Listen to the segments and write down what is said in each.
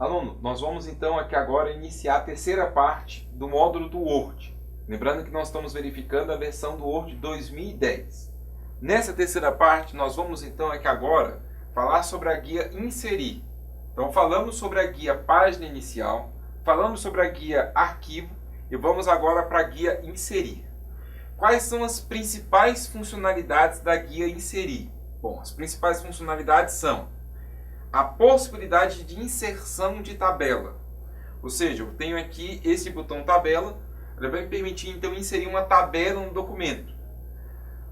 Aluno, nós vamos então aqui agora iniciar a terceira parte do módulo do Word. Lembrando que nós estamos verificando a versão do Word 2010. Nessa terceira parte, nós vamos então aqui agora falar sobre a guia Inserir. Então falamos sobre a guia Página Inicial, falamos sobre a guia Arquivo e vamos agora para a guia Inserir. Quais são as principais funcionalidades da guia Inserir? Bom, as principais funcionalidades são a possibilidade de inserção de tabela. Ou seja, eu tenho aqui esse botão tabela, ele vai me permitir então inserir uma tabela no documento.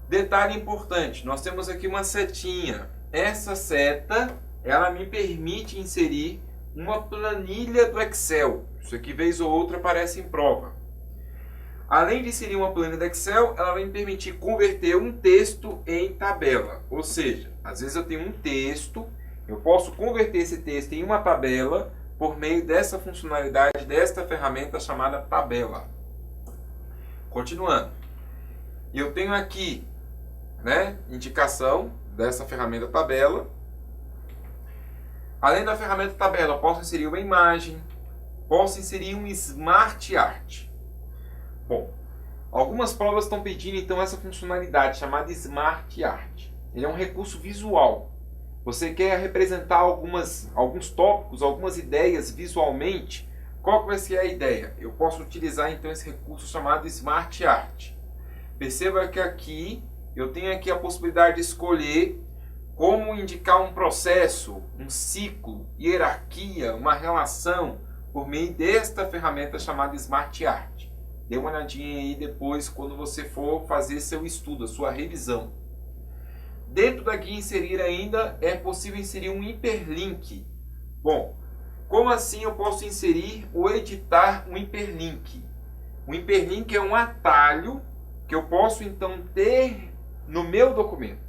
Detalhe importante, nós temos aqui uma setinha. Essa seta, ela me permite inserir uma planilha do Excel. Isso aqui vez ou outra aparece em prova. Além de inserir uma planilha do Excel, ela vai me permitir converter um texto em tabela. Ou seja, às vezes eu tenho um texto, eu posso converter esse texto em uma tabela por meio dessa funcionalidade, desta ferramenta chamada tabela. Continuando. Eu tenho aqui, indicação dessa ferramenta tabela. Além da ferramenta tabela, eu posso inserir uma imagem, posso inserir um Smart Art. Bom, algumas provas estão pedindo então essa funcionalidade chamada Smart Art. Ele é um recurso visual. Você quer representar alguns tópicos, algumas ideias visualmente? Qual que vai ser a ideia? Eu posso utilizar então esse recurso chamado Smart Art. Perceba que aqui eu tenho aqui a possibilidade de escolher como indicar um processo, um ciclo, hierarquia, uma relação por meio desta ferramenta chamada Smart Art. Dê uma olhadinha aí depois quando você for fazer seu estudo, a sua revisão. Dentro da guia Inserir ainda é possível inserir um hiperlink. Bom, como assim eu posso inserir ou editar um hiperlink? O hiperlink é um atalho que eu posso então ter no meu documento.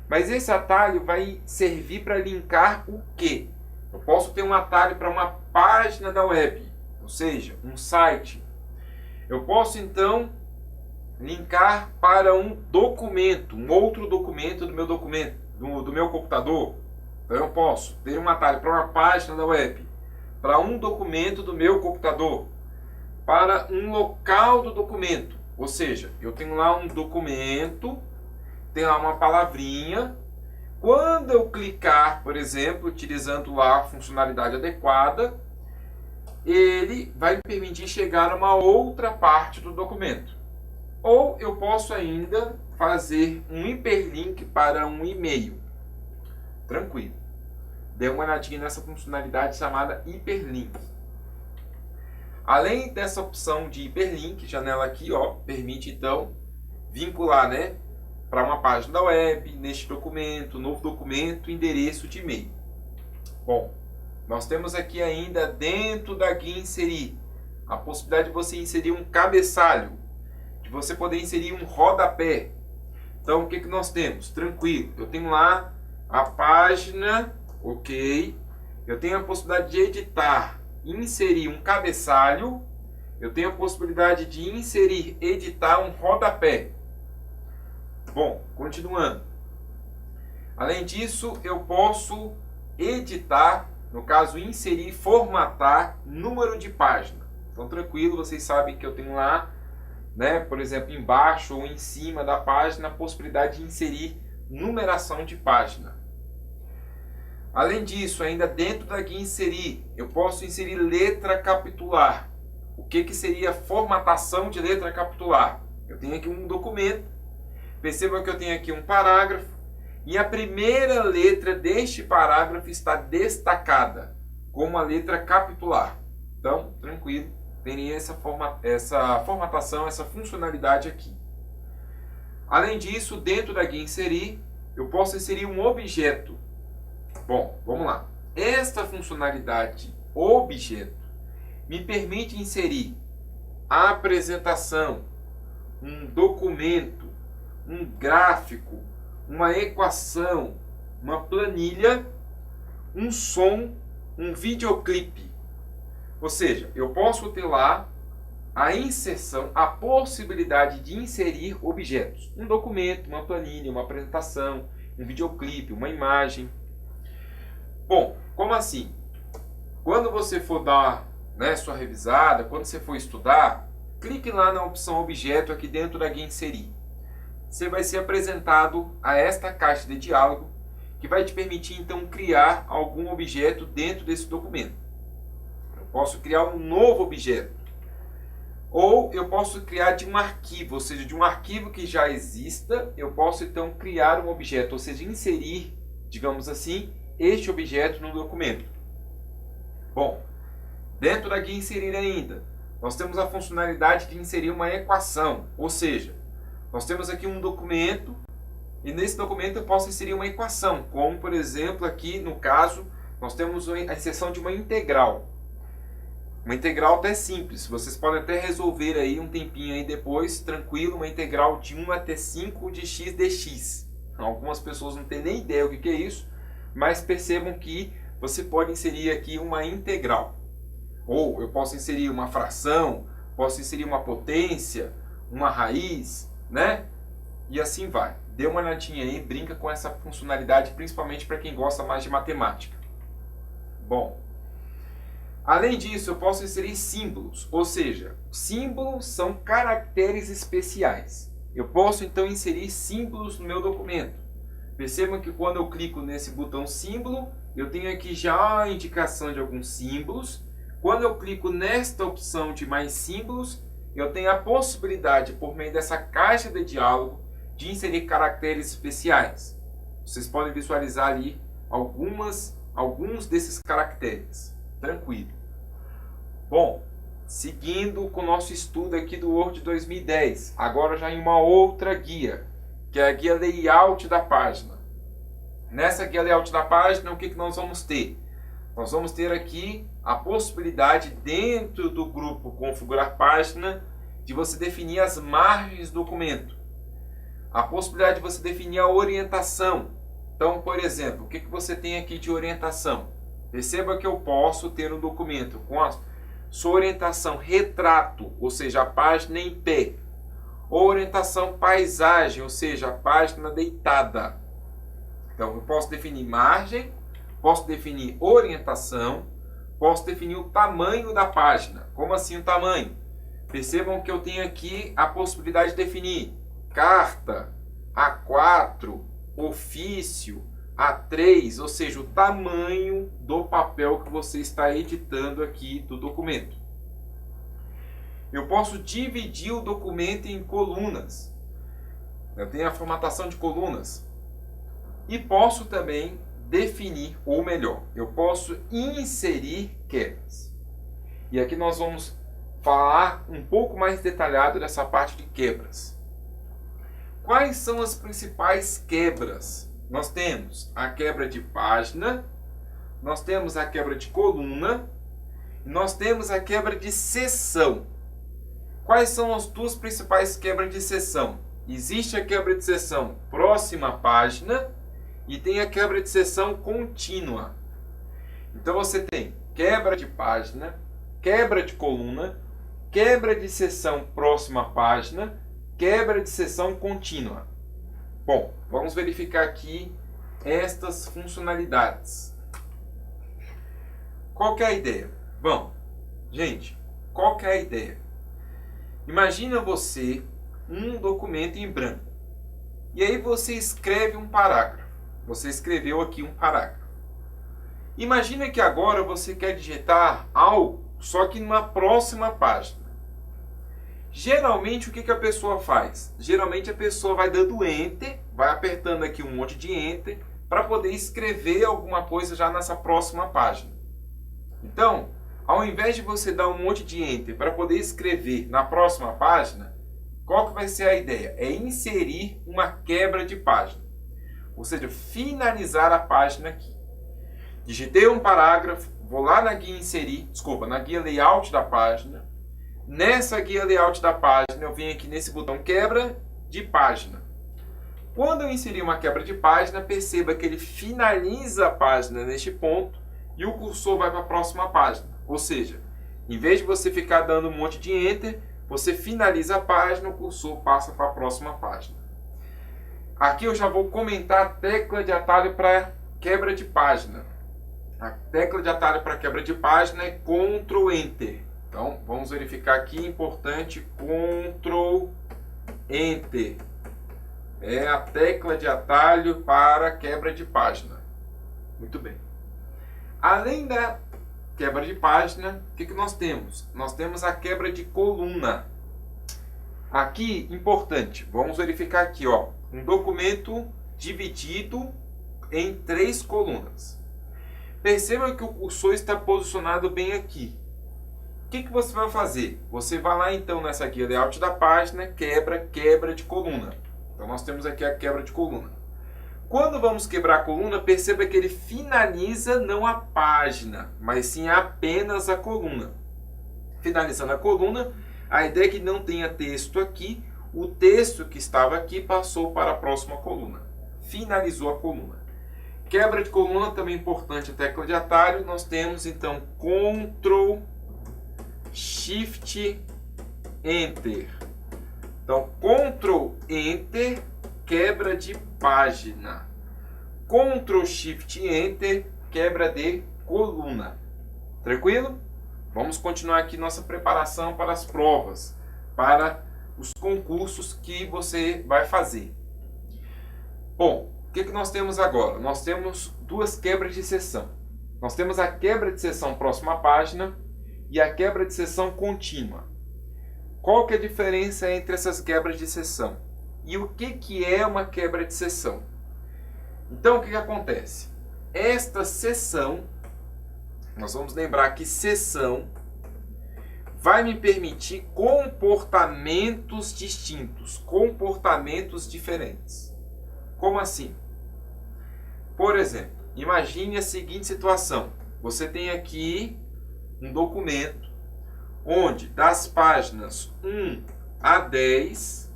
Mas esse atalho vai servir para linkar o quê? Eu posso ter um atalho para uma página da web, ou seja, um site. Eu posso então linkar para um documento, um outro documento do meu computador. Então eu posso ter um atalho para uma página da web, para um documento do meu computador, para um local do documento. Ou seja, eu tenho lá um documento, tem lá uma palavrinha. Quando eu clicar, por exemplo, utilizando lá a funcionalidade adequada, ele vai me permitir chegar a uma outra parte do documento. Ou eu posso ainda fazer um hiperlink para um e-mail. Tranquilo. Dê uma olhadinha nessa funcionalidade chamada hiperlink. Além dessa opção de hiperlink, janela aqui, permite então vincular, para uma página da web, neste documento, novo documento, endereço de e-mail. Bom, nós temos aqui ainda dentro da guia Inserir a possibilidade de você inserir um cabeçalho, de você poder inserir um rodapé. Então, o que nós temos? Tranquilo, eu tenho lá a página, ok. Eu tenho a possibilidade de editar, inserir um cabeçalho. Eu tenho a possibilidade de inserir, editar um rodapé. Bom, continuando. Além disso, eu posso editar, no caso, inserir, formatar número de página. Então, tranquilo, vocês sabem que eu tenho lá, por exemplo, embaixo ou em cima da página, a possibilidade de inserir numeração de página. Além disso, ainda dentro da guia Inserir, eu posso inserir letra capitular. O que seria formatação de letra capitular? Eu tenho aqui um documento, perceba que eu tenho aqui um parágrafo, e a primeira letra deste parágrafo está destacada como a letra capitular. Então, tranquilo. Teria essa formatação, essa funcionalidade aqui. Além disso, dentro da guia Inserir, eu posso inserir um objeto. Bom, vamos lá. Esta funcionalidade objeto me permite inserir a apresentação, um documento, um gráfico, uma equação, uma planilha, um som, um videoclipe. Ou seja, eu posso ter lá a inserção, a possibilidade de inserir objetos. Um documento, uma planilha, uma apresentação, um videoclipe, uma imagem. Bom, como assim? quando você for dar, né, sua revisada, quando você for estudar, clique lá na opção objeto aqui dentro da guia inserir. Você vai ser apresentado a esta caixa de diálogo que vai te permitir então criar algum objeto dentro desse documento. Eu posso criar um novo objeto, ou eu posso criar de um arquivo, ou seja, de um arquivo que já exista, eu posso então criar um objeto, ou seja, inserir, digamos assim, este objeto no documento. Bom, dentro da guia inserir ainda, nós temos a funcionalidade de inserir uma equação, ou seja, nós temos aqui um documento e nesse documento eu posso inserir uma equação, como por exemplo aqui no caso nós temos a inserção de uma integral. Uma integral até simples, vocês podem até resolver aí um tempinho aí depois, tranquilo, uma integral de 1 até 5 de x dx. Algumas pessoas não têm nem ideia o que é isso, mas percebam que você pode inserir aqui uma integral. Ou eu posso inserir uma fração, posso inserir uma potência, uma raiz, né? E assim vai. Dê uma olhadinha aí, brinca com essa funcionalidade, principalmente para quem gosta mais de matemática. Bom, além disso, eu posso inserir símbolos, ou seja, símbolos são caracteres especiais. Eu posso então inserir símbolos no meu documento. Percebam que quando eu clico nesse botão símbolo, eu tenho aqui já a indicação de alguns símbolos. Quando eu clico nesta opção de mais símbolos, eu tenho a possibilidade, por meio dessa caixa de diálogo, de inserir caracteres especiais. Vocês podem visualizar ali alguns desses caracteres. Tranquilo. Bom, seguindo com o nosso estudo aqui do Word 2010, agora já em uma outra guia, que é a guia layout da página. Nessa guia layout da página, o que nós vamos ter? Nós vamos ter aqui a possibilidade, dentro do grupo configurar página, de você definir as margens do documento. A possibilidade de você definir a orientação. Então, por exemplo, o que você tem aqui de orientação? Perceba que eu posso ter um documento com a sua orientação retrato, ou seja, a página em pé. Ou orientação paisagem, ou seja, a página deitada. Então, eu posso definir margem, posso definir orientação, posso definir o tamanho da página. Como assim o tamanho? Percebam que eu tenho aqui a possibilidade de definir carta, A4, ofício, A3, ou seja, o tamanho do papel que você está editando aqui do documento. Eu posso dividir o documento em colunas. Eu tenho a formatação de colunas. E posso também definir, ou melhor, eu posso inserir quebras. E aqui nós vamos falar um pouco mais detalhado dessa parte de quebras. Quais são as principais quebras? Nós temos a quebra de página, nós temos a quebra de coluna, e nós temos a quebra de seção. Quais são as duas principais quebras de seção? Existe a quebra de seção próxima à página e tem a quebra de seção contínua. Então você tem quebra de página, quebra de coluna, quebra de seção próxima à página, quebra de seção contínua. Bom, vamos verificar aqui estas funcionalidades. Qual que é a ideia? Bom, gente, qual que é a ideia? Imagina você um documento em branco. E aí você escreve um parágrafo. Você escreveu aqui um parágrafo. Imagina que agora você quer digitar algo, só que numa próxima página. Geralmente, o que a pessoa faz? Geralmente a pessoa vai dando Enter, vai apertando aqui um monte de Enter, para poder escrever alguma coisa já nessa próxima página. Então, ao invés de você dar um monte de Enter para poder escrever na próxima página, qual que vai ser a ideia? É inserir uma quebra de página. Ou seja, finalizar a página aqui. Digitei um parágrafo, vou lá na guia na guia layout da página. Nessa guia layout da página, eu venho aqui nesse botão quebra de página. Quando eu inserir uma quebra de página, perceba que ele finaliza a página neste ponto e o cursor vai para a próxima página. Ou seja, em vez de você ficar dando um monte de Enter, você finaliza a página, o cursor passa para a próxima página. Aqui eu já vou comentar a tecla de atalho para quebra de página. A tecla de atalho para quebra de página é Ctrl Enter. Então, vamos verificar aqui, importante, Ctrl Enter. É a tecla de atalho para quebra de página. Muito bem. Além da quebra de página, o que nós temos? Nós temos a quebra de coluna. Aqui, importante, vamos verificar aqui, ó, um documento dividido em 3 colunas. Perceba que o cursor está posicionado bem aqui. O que você vai fazer? Você vai lá então nessa guia layout da página, quebra de coluna. Então nós temos aqui a quebra de coluna. Quando vamos quebrar a coluna, perceba que ele finaliza não a página, mas sim apenas a coluna. Finalizando a coluna, a ideia é que não tenha texto aqui. O texto que estava aqui passou para a próxima coluna. Finalizou a coluna. Quebra de coluna também importante, a tecla de atalho. Nós temos então Ctrl Shift Enter. Então Ctrl Enter, quebra de página. Ctrl Shift Enter, quebra de coluna. Tranquilo? Vamos continuar aqui nossa preparação para as provas, para os concursos que você vai fazer. Bom, o que nós temos agora? Nós temos 2 quebras de seção. Nós temos a quebra de seção próxima página e a quebra de seção contínua. Qual que é a diferença entre essas quebras de seção? E o que é uma quebra de seção? Então, o que acontece? Esta seção, nós vamos lembrar que seção vai me permitir comportamentos distintos, comportamentos diferentes. Como assim? Por exemplo, imagine a seguinte situação. Você tem aqui um documento onde das páginas 1 a 10,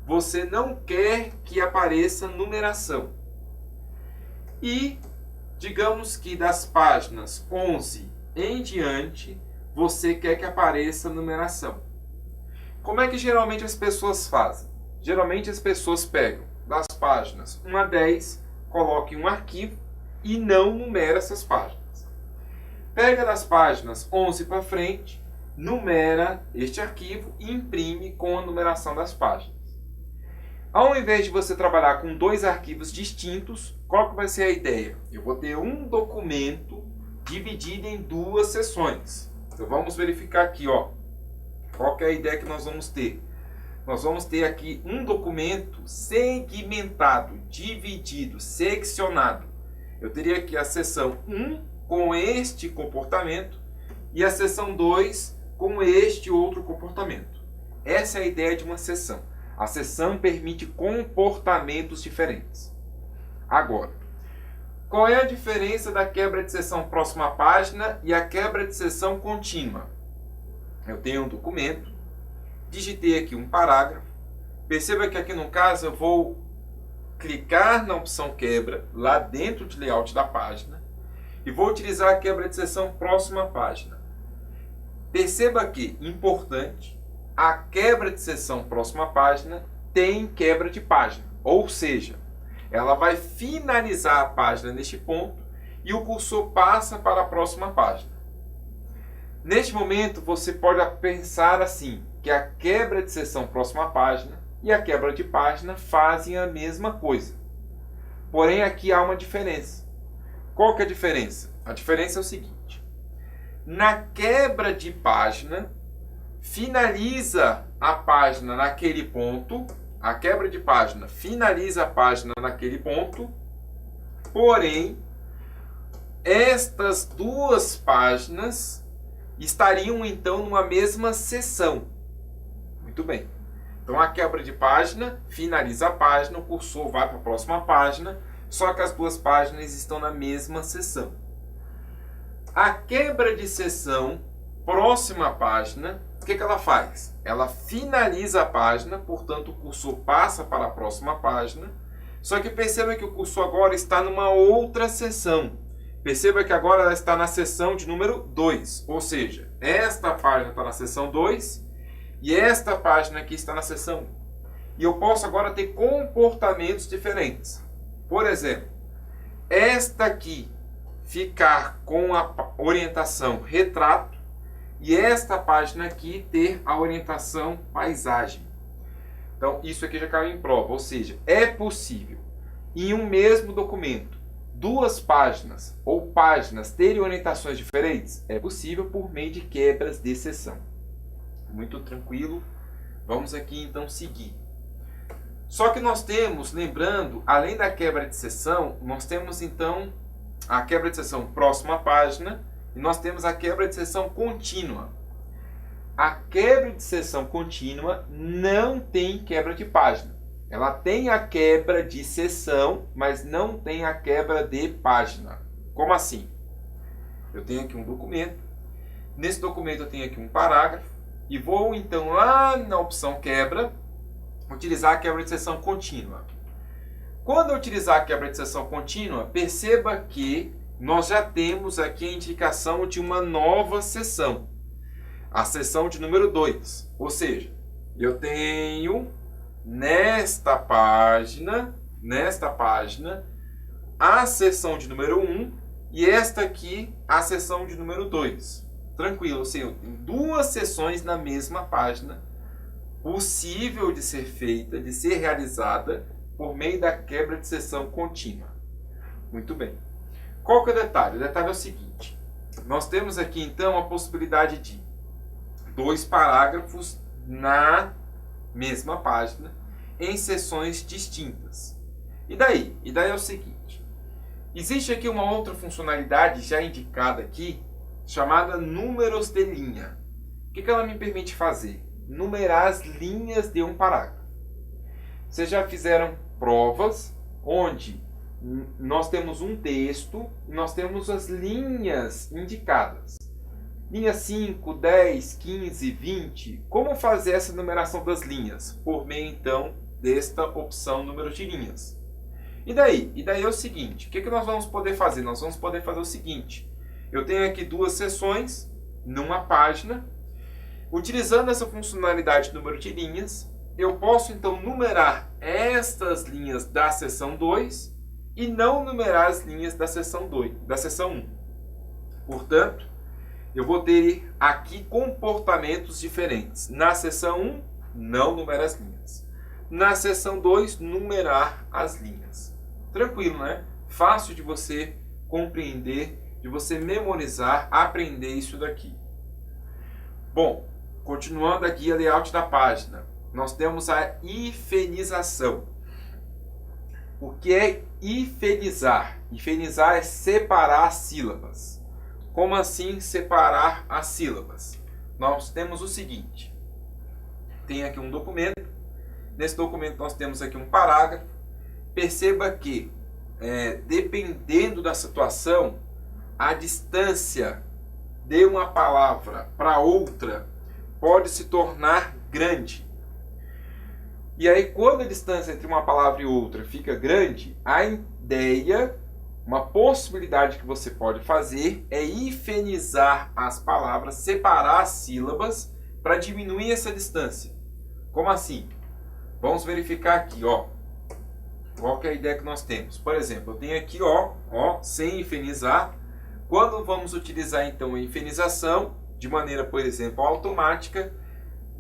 você não quer que apareça numeração. E digamos que das páginas 11 em diante, você quer que apareça numeração. Como é que geralmente as pessoas fazem? Geralmente as pessoas pegam das páginas 1 a 10, coloquem um arquivo e não numera essas páginas. Pega das páginas 11 para frente, numera este arquivo e imprime com a numeração das páginas. Ao invés de você trabalhar com 2 arquivos distintos, qual que vai ser a ideia? Eu vou ter um documento dividido em 2 seções. Então vamos verificar aqui, ó. Qual que é a ideia que nós vamos ter? Nós vamos ter aqui um documento segmentado, dividido, seccionado. Eu teria aqui a seção 1 com este comportamento e a seção 2 com este outro comportamento. Essa é a ideia de uma seção. A seção permite comportamentos diferentes. Agora, qual é a diferença da quebra de seção próxima página e a quebra de seção contínua? Eu tenho um documento, digitei aqui um parágrafo. Perceba que aqui no caso eu vou clicar na opção quebra, lá dentro de layout da página, e vou utilizar a quebra de seção próxima página. Perceba que, importante, a quebra de seção próxima página tem quebra de página, ou seja, ela vai finalizar a página neste ponto e o cursor passa para a próxima página. Neste momento, você pode pensar assim, que a quebra de seção próxima página e a quebra de página fazem a mesma coisa. Porém, aqui há uma diferença. Qual que é a diferença? A diferença é o seguinte. Na quebra de página, finaliza a página naquele ponto. A quebra de página finaliza a página naquele ponto. Porém, estas 2 páginas estariam então numa mesma seção. Muito bem. Então a quebra de página finaliza a página, o cursor vai para a próxima página, só que as 2 páginas estão na mesma seção. A quebra de seção próxima página, o que ela faz? Ela finaliza a página, portanto o cursor passa para a próxima página, só que perceba que o cursor agora está numa outra seção. Perceba que agora ela está na seção de número 2, ou seja, esta página está na seção 2 e esta página aqui está na seção 1. E eu posso agora ter comportamentos diferentes. Por exemplo, esta aqui ficar com a orientação retrato e esta página aqui ter a orientação paisagem. Então, isso aqui já caiu em prova, ou seja, é possível em um mesmo documento duas páginas ou páginas terem orientações diferentes? É possível por meio de quebras de seção. Muito tranquilo. Vamos aqui então seguir. Só que nós temos, lembrando, além da quebra de seção, nós temos então a quebra de seção próxima à página e nós temos a quebra de seção contínua. A quebra de seção contínua não tem quebra de página. Ela tem a quebra de seção, mas não tem a quebra de página. Como assim? Eu tenho aqui um documento. Nesse documento eu tenho aqui um parágrafo. E vou então lá na opção quebra, utilizar a quebra de seção contínua. Quando eu utilizar a quebra de seção contínua, perceba que nós já temos aqui a indicação de uma nova seção. A seção de número 2. Ou seja, eu tenho nesta página, a seção de número 1 e esta aqui a seção de número 2. Tranquilo, assim, eu tenho duas seções na mesma página, possível de ser feita, de ser realizada por meio da quebra de seção contínua. Muito bem. Qual que é o detalhe? O detalhe é o seguinte. Nós temos aqui então a possibilidade de dois parágrafos na mesma página em seções distintas. E daí? E daí é o seguinte. Existe aqui uma outra funcionalidade já indicada aqui, chamada números de linha. O que ela me permite fazer? Numerar as linhas de um parágrafo. Vocês já fizeram provas onde nós temos um texto e nós temos as linhas indicadas. Linha 5, 10, 15, 20. Como fazer essa numeração das linhas? Por meio, então, desta opção número de linhas. E daí? E daí é o seguinte. O que nós vamos poder fazer? Nós vamos poder fazer o seguinte. Eu tenho aqui duas seções numa página. Utilizando essa funcionalidade número de linhas, eu posso, então, numerar estas linhas da seção 2 e não numerar as linhas da seção 1. Portanto, eu vou ter aqui comportamentos diferentes. Na seção 1, não numerar as linhas. Na seção 2, numerar as linhas. Tranquilo, né? Fácil de você compreender, de você memorizar, aprender isso daqui. Bom, continuando aqui a layout da página, nós temos a hifenização. O que é hifenizar? Hifenizar é separar sílabas. Como assim separar as sílabas? Nós temos o seguinte. Tem aqui um documento. Nesse documento nós temos aqui um parágrafo. Perceba que, dependendo da situação, a distância de uma palavra para outra pode se tornar grande. E aí, quando a distância entre uma palavra e outra fica grande, a ideia, uma possibilidade que você pode fazer é hifenizar as palavras, separar as sílabas para diminuir essa distância. Como assim? Vamos verificar aqui, ó. Qual que é a ideia que nós temos? Por exemplo, eu tenho aqui, ó, sem hifenizar. Quando vamos utilizar então a hifenização, de maneira, por exemplo, automática,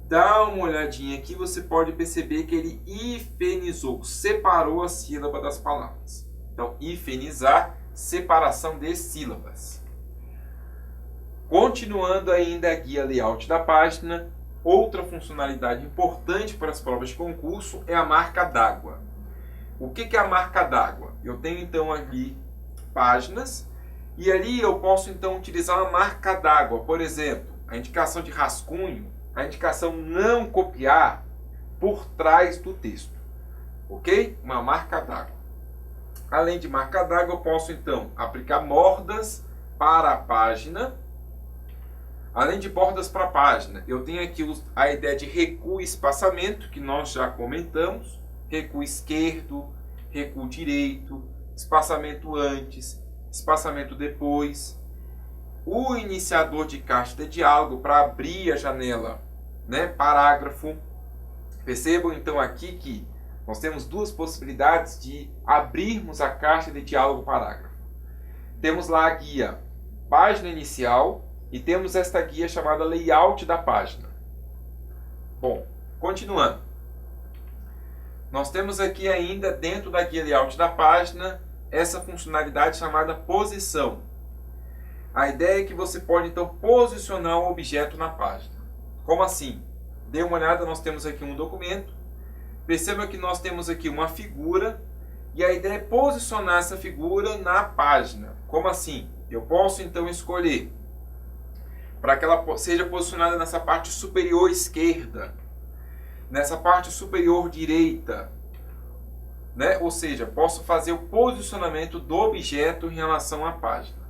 dá uma olhadinha aqui, você pode perceber que ele hifenizou, separou a sílaba das palavras. Então, hifenizar, separação de sílabas. Continuando ainda a guia layout da página, outra funcionalidade importante para as provas de concurso é a marca d'água. O que é a marca d'água? Eu tenho então ali páginas e ali eu posso então utilizar uma marca d'água. Por exemplo, a indicação de rascunho, a indicação não copiar por trás do texto. Ok? Uma marca d'água. Além de marca d'água, eu posso então aplicar bordas para a página. Além de bordas para a página, eu tenho aqui a ideia de recuo e espaçamento, que nós já comentamos. Recuo esquerdo, recuo direito, espaçamento antes, espaçamento depois. O iniciador de caixa de diálogo para abrir a janela, né? Parágrafo. Percebam então aqui que Nós temos duas possibilidades de abrirmos a caixa de diálogo parágrafo. Temos lá a guia página inicial e temos esta guia chamada layout da página. Bom, continuando. Nós temos aqui ainda dentro da guia layout da página essa funcionalidade chamada posição. A ideia é que você pode então posicionar um objeto na página. Como assim? Dê uma olhada, nós temos aqui um documento. Perceba que nós temos aqui uma figura e a ideia é posicionar essa figura na página. Como assim? Eu posso então escolher para que ela seja posicionada nessa parte superior esquerda, nessa parte superior direita, né? Ou seja, posso fazer o posicionamento do objeto em relação à página.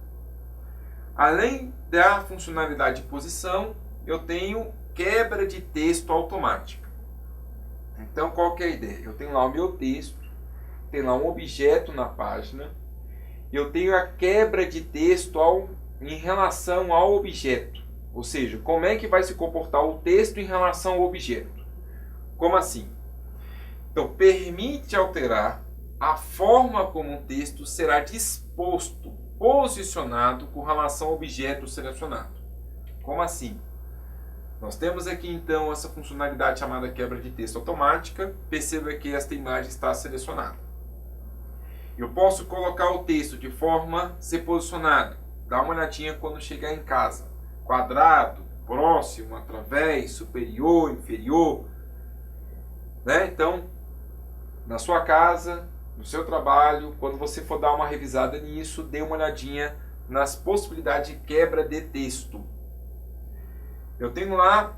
Além da funcionalidade de posição, eu tenho quebra de texto automática. Então, qual que é a ideia? Eu tenho lá o meu texto, tem lá um objeto na página, eu tenho a quebra de texto em relação ao objeto. Ou seja, como é que vai se comportar o texto em relação ao objeto? Como assim? Então, permite alterar a forma como o texto será disposto, posicionado com relação ao objeto selecionado. Como assim? Nós temos aqui então essa funcionalidade chamada quebra de texto automática. Perceba que esta imagem está selecionada. Eu posso colocar o texto de forma a ser posicionado. Dá uma olhadinha quando chegar em casa. Quadrado, próximo, através, superior, inferior. Né? Então, na sua casa, no seu trabalho, quando você for dar uma revisada nisso, dê uma olhadinha nas possibilidades de quebra de texto. Eu tenho lá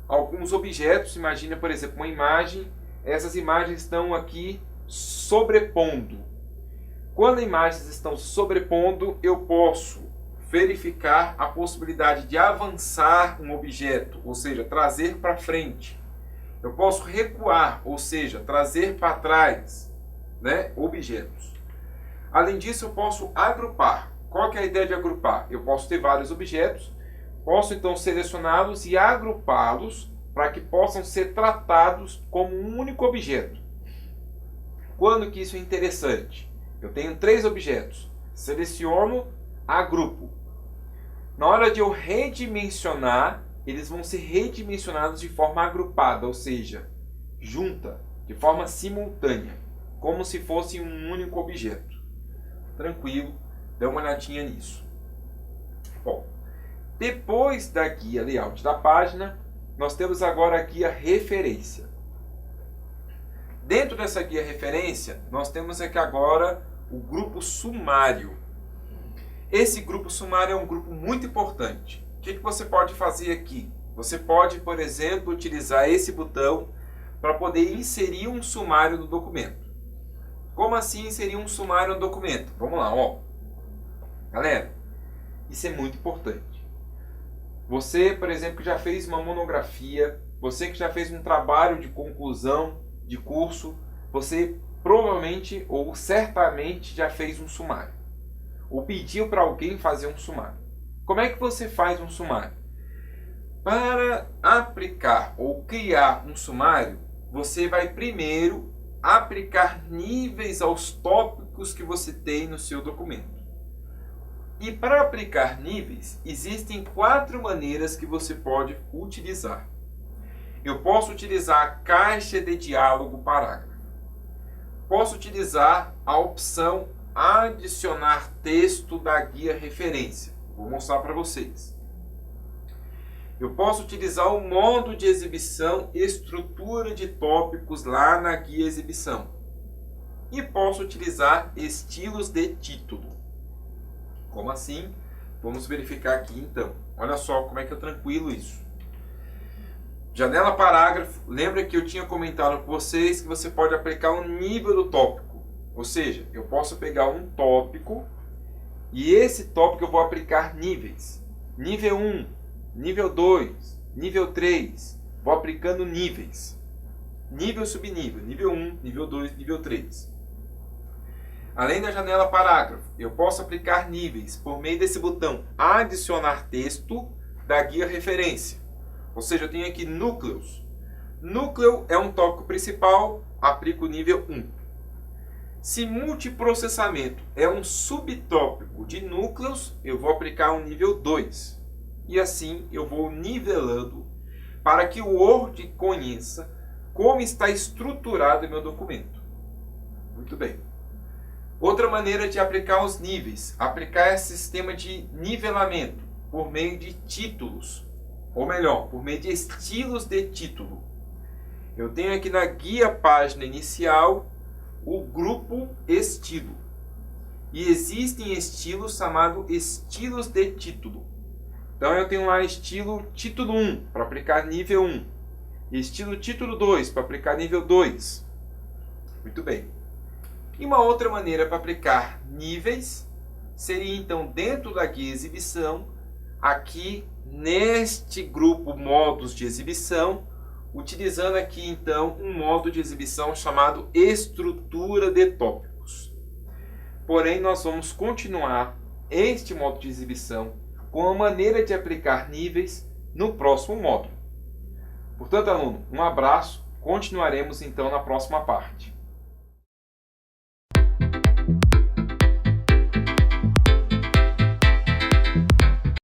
alguns objetos, imagina, por exemplo, uma imagem. Essas imagens estão aqui sobrepondo. Quando as imagens estão sobrepondo, eu posso verificar a possibilidade de avançar um objeto, ou seja, trazer para frente. Eu posso recuar, ou seja, trazer para trás, né, objetos. Além disso, eu posso agrupar. Qual que é a ideia de agrupar? Eu posso ter vários objetos, posso então selecioná-los e agrupá-los para que possam ser tratados como um único objeto. Quando que isso é interessante? Eu tenho 3 objetos, seleciono, agrupo. Na hora de eu redimensionar, eles vão ser redimensionados de forma agrupada, ou seja, junta, de forma simultânea, como se fosse um único objeto. Tranquilo, dê uma olhadinha nisso. Bom, depois da guia layout da página, nós temos agora a guia referência. Dentro dessa guia referência, nós temos aqui agora o grupo sumário. Esse grupo sumário é um grupo muito importante. O que você pode fazer aqui? Você pode, por exemplo, utilizar esse botão para poder inserir um sumário no documento. Como assim inserir um sumário no documento? Vamos lá, ó. Galera, isso é muito importante. Você, por exemplo, que já fez uma monografia, você que já fez um trabalho de conclusão de curso, você provavelmente ou certamente já fez um sumário. Ou pediu para alguém fazer um sumário. Como é que você faz um sumário? Para aplicar ou criar um sumário, você vai primeiro aplicar níveis aos tópicos que você tem no seu documento. E para aplicar níveis, existem 4 maneiras que você pode utilizar. Eu posso utilizar a caixa de diálogo parágrafo. Posso utilizar a opção adicionar texto da guia referência. Vou mostrar para vocês. Eu posso utilizar o modo de exibição estrutura de tópicos lá na guia exibição. E posso utilizar estilos de título. Como assim? Vamos verificar aqui então. Olha só como é que eu tranquilo isso. Janela parágrafo. Lembra que eu tinha comentado com vocês que você pode aplicar um nível do tópico. Ou seja, eu posso pegar um tópico e esse tópico eu vou aplicar níveis. Nível 1, nível 2, nível 3. Vou aplicando níveis. Nível subnível. Nível 1, nível 2, nível 3. Além da janela parágrafo, eu posso aplicar níveis por meio desse botão adicionar texto da guia referência. Ou seja, eu tenho aqui núcleos. Núcleo é um tópico principal aplico o nível 1. Se multiprocessamento é um subtópico de núcleos, eu vou aplicar o nível 2. E assim eu vou nivelando para que o Word conheça como está estruturado o meu documento. Muito bem. Outra maneira de aplicar os níveis, aplicar esse sistema de nivelamento por meio de títulos, ou melhor, por meio de estilos de título. Eu tenho aqui na guia página inicial o grupo estilo. E existem estilos chamados estilos de título. Então eu tenho lá estilo título 1 para aplicar nível 1. Estilo título 2 para aplicar nível 2. Muito bem. E uma outra maneira para aplicar níveis seria então dentro da guia exibição, aqui neste grupo modos de exibição, utilizando aqui então um modo de exibição chamado estrutura de tópicos. Porém, nós vamos continuar este modo de exibição com a maneira de aplicar níveis no próximo módulo. Portanto, aluno, um abraço, continuaremos então na próxima parte.